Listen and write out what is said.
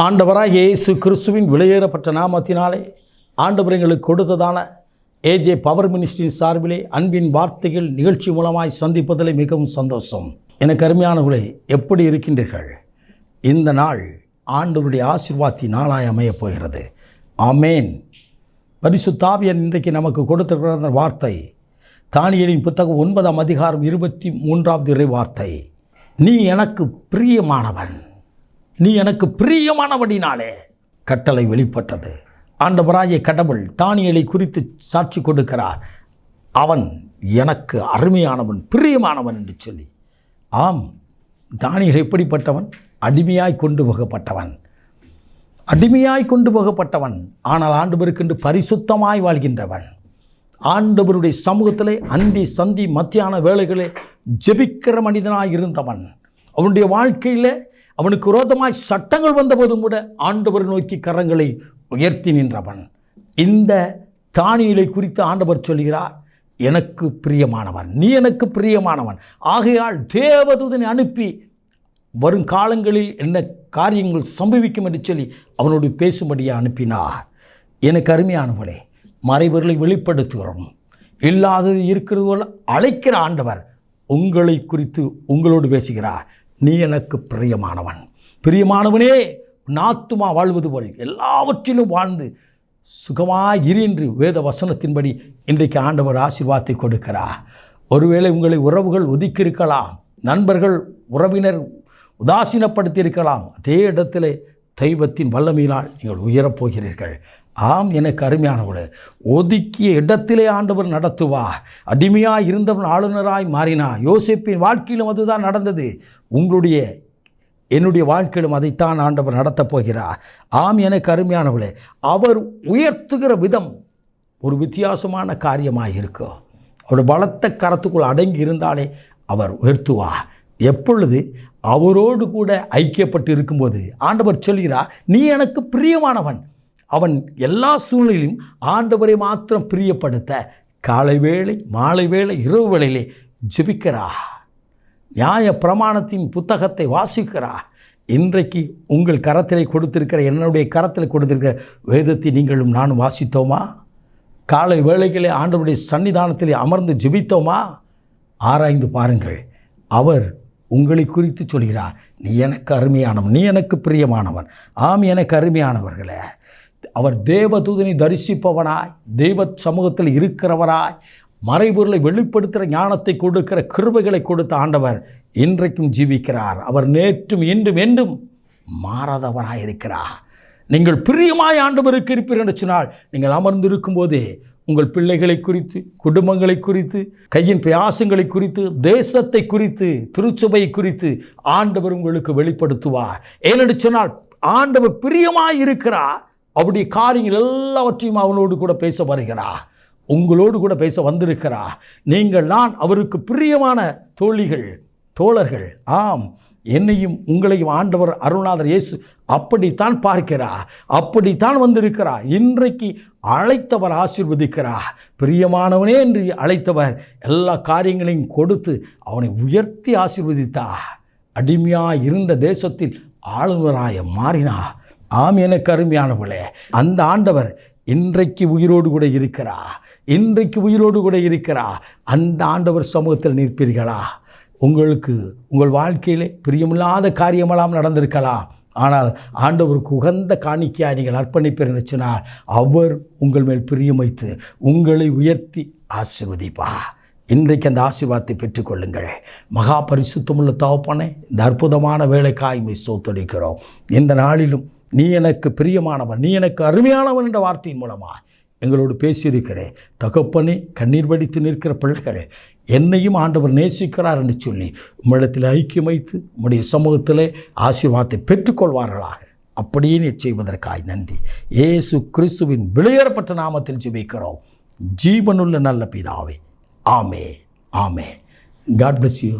ஆண்டவராக இயேசு கிறிஸ்துவின் விலையேறப்பட்ட நாமத்தினாலே ஆண்டவர் எங்களுக்கு கொடுத்ததான ஏஜே பவர் மினிஸ்ட்ரியின் சார்பிலே அன்பின் வார்த்தைகள் நிகழ்ச்சி மூலமாய் சந்திப்பதில் மிகவும் சந்தோஷம். எனக்கு அருமையானவர்களே, எப்படி இருக்கின்றீர்கள்? இந்த நாள் ஆண்டவருடைய ஆசீர்வாதத்தின் நாளாய் அமையப் போகிறது. ஆமேன். பரிசுத்த ஆவியானவர் இன்றைக்கு நமக்கு கொடுத்திருக்கிற வார்த்தை தானியேலின் புத்தகம் 9ஆம் அதிகாரம் 23வது இறை வார்த்தை. நீ எனக்கு பிரியமானவன், நீ எனக்கு பிரியமானவடினாலே கட்டளை வெளிப்பட்டது. ஆண்டவராகிய கடவுள் தானியேலை குறித்து சாட்சி கொடுக்கிறார். அவன் எனக்கு அருமையானவன், பிரியமானவன் என்று சொல்லி. ஆம், தானியேல் எப்படிப்பட்டவன்? அடிமையாய் கொண்டு போகப்பட்டவன், அடிமையாய் கொண்டு போகப்பட்டவன். ஆனால் ஆண்டவருக்கென்று பரிசுத்தமாய் வாழ்கின்றவன். ஆண்டவருடைய சமூகத்திலே அந்தி சந்தி மத்தியான வேளைகளே ஜெபிக்கிற மனிதனாய் இருந்தவன். அவனுடைய வாழ்க்கையில் அவனுக்கு விரோதமாய் சட்டங்கள் வந்தபோதும் கூட ஆண்டவர் நோக்கி கரங்களை உயர்த்தி நின்றவன். இந்த தானியேலை குறித்து ஆண்டவர் சொல்கிறார், எனக்கு பிரியமானவன், நீ எனக்கு பிரியமானவன். ஆகையால் தேவதூதனை அனுப்பி வரும் காலங்களில் என்ன காரியங்கள் சம்பவிக்கும் என்று சொல்லி அவனோடு பேசும்படியாக அனுப்பினார். எனக்கு அருமையானவர்களே, மறைபொருளை வெளிப்படுத்துகிறோம், இல்லாதது இருக்கிறது போல அழைக்கிற ஆண்டவர் உங்களை குறித்து உங்களோடு பேசுகிறார். நீ எனக்கு பிரியமானவன். பிரியமானவனே, நாத்துமா வாழ்வது போல் எல்லாவற்றிலும் வாழ்ந்து சுகமாய் இரு என்று வேத வசனத்தின்படி இன்றைக்கு ஆண்டவர் ஆசீர்வாதத்தை கொடுக்கிறார். ஒருவேளை உங்களை உறவுகள் ஒதுக்கியிருக்கலாம், நண்பர்கள் உறவினர் உதாசீனப்படுத்தியிருக்கலாம். அதே இடத்திலே தெய்வத்தின் வல்லமையினால் நீங்கள் உயரப்போகிறீர்கள். ஆம், எனக்கு அருமையானவர்களே, ஒதுக்கிய இடத்திலே ஆண்டவர் நடத்துவார். அடிமையாக இருந்தவன் ஆளுநராய் மாறினார். யோசேப்பின் வாழ்க்கையிலும் அதுதான் நடந்தது. என்னுடைய வாழ்க்கையிலும் அதைத்தான் ஆண்டவர் நடத்தப் போகிறார். ஆம், எனக்கு அருமையானவர்களே, அவர் உயர்த்துகிற விதம் ஒரு வித்தியாசமான காரியமாக இருக்கும். அவர் பலத்த கரத்துக்குள் அடங்கி இருந்தாலே அவர் உயர்த்துவார். எப்பொழுது அவரோடு கூட ஐக்கியப்பட்டு இருக்கும்போது ஆண்டவர் சொல்கிறார், நீ எனக்கு பிரியமானவன். அவன் எல்லா சூழ்நிலையிலும் ஆண்டவரை மாத்திரம் பிரியப்படுத்த காலை வேளை, மாலை வேளை, இரவு வேளையிலே ஜெபிக்கிறா, நியாய பிரமாணத்தின் புத்தகத்தை வாசிக்கிறா. இன்றைக்கு உங்கள் கரத்திலே கொடுத்திருக்கிற, என்னுடைய கரத்தில் கொடுத்திருக்கிற வேதத்தை நீங்களும் நானும் வாசித்தோமா? காலை வேளைகளே ஆண்டவருடைய சன்னிதானத்திலே அமர்ந்து ஜெபித்தோமா? ஆராய்ந்து பாருங்கள். அவர் உங்களை குறித்து சொல்கிறார், நீ எனக்கு அருமையானவன், நீ எனக்கு பிரியமானவன். ஆம், எனக்கு அருமையானவர்களே, அவர் தேவதூதனை தரிசிப்பவனாய், தெய்வ சமூகத்தில் இருக்கிறவராய், மறைபொருளை வெளிப்படுத்துகிற ஞானத்தை கொடுக்கிற கிருபைகளை கொடுத்த ஆண்டவர் இன்றைக்கும் ஜீவிக்கிறார். அவர் நேற்றும் இன்றும் என்றும் மாறாதவராய் இருக்கிறார். நீங்கள் பிரியமாய் ஆண்டவருக்கு இருப்பீர்கள் என்று சொன்னால், நீங்கள் அமர்ந்திருக்கும் போதே உங்கள் பிள்ளைகளை குறித்து, குடும்பங்களை குறித்து, கையின் பிரயாசங்களை குறித்து, தேசத்தை குறித்து, திருச்சபை குறித்து ஆண்டவர் உங்களுக்கு வெளிப்படுத்துவார். ஏனென்று சொன்னால் ஆண்டவர் பிரியமாய் இருக்கிறார். அவருடைய காரியங்கள் எல்லாவற்றையும் அவனோடு கூட பேச வருகிறார், உங்களோடு கூட பேச வந்திருக்கிறார். நீங்கள் நான் அவருக்கு பிரியமான தோழிகள், தோழர்கள். ஆம், என்னையும் உங்களையும் ஆண்டவர் அருள்நாதர் இயேசு அப்படித்தான் பார்க்கிறார், அப்படித்தான் வந்திருக்கிறார். இன்றைக்கு அழைத்தவர் ஆசீர்வதிக்கிறார். பிரியமானவனே என்று அழைத்தவர் எல்லா காரியங்களையும் கொடுத்து அவனை உயர்த்தி ஆசீர்வதித்தார். அடிமையாக இருந்த தேசத்தில் ஆளுநராய மாறினார். ஆம், எனக்கு அருமையானவர்களே, அந்த ஆண்டவர் இன்றைக்கு உயிரோடு கூட இருக்கிறார். இன்றைக்கு உயிரோடு கூட இருக்கிறார். அந்த ஆண்டவர் சமூகத்தில் நிற்பீர்களா? உங்களுக்கு உங்கள் வாழ்க்கையிலே பிரியமில்லாத காரியமெல்லாம் நடந்திருக்கலாம். ஆனால் ஆண்டவருக்கு உகந்த காணிக்கையாக நீங்கள் அர்ப்பணிப்பீர் என்று சொன்னால் அவர் உங்கள் மேல் பிரியம் வைத்து உங்களை உயர்த்தி ஆசீர்வதிப்பார். இன்றைக்கு அந்த ஆசீர்வாதத்தை பெற்றுக்கொள்ளுங்கள். மகா பரிசுத்தமுள்ள தகப்பனே, இந்த அற்புதமான வேலைக்காய் மை ஸ்தோத்திரிக்கிறோம். இந்த நாளிலும் நீ எனக்கு பிரியமானவன், நீ எனக்கு அருமையானவன் என்ற வார்த்தையின் மூலமாக எங்களோடு பேசியிருக்கிறேன். தகப்பனே, கண்ணீர் வடித்து நிற்கிற பிள்ளைகள் என்னையும் ஆண்டவர் நேசிக்கிறார் என்று சொல்லி உம்மிடத்தில் ஐக்கியம் வைத்து உம்முடைய சமூகத்திலே ஆசீர்வாதத்தை பெற்றுக்கொள்வார்களாக. அப்படியே நீ செய்வதற்காய் நன்றி. இயேசு கிறிஸ்துவின் விலையேறப்பட்ட நாமத்தில் ஜெபிக்கிறோம், ஜீவனுள்ள நல்ல பிதாவே. ஆமே, ஆமே. God bless you.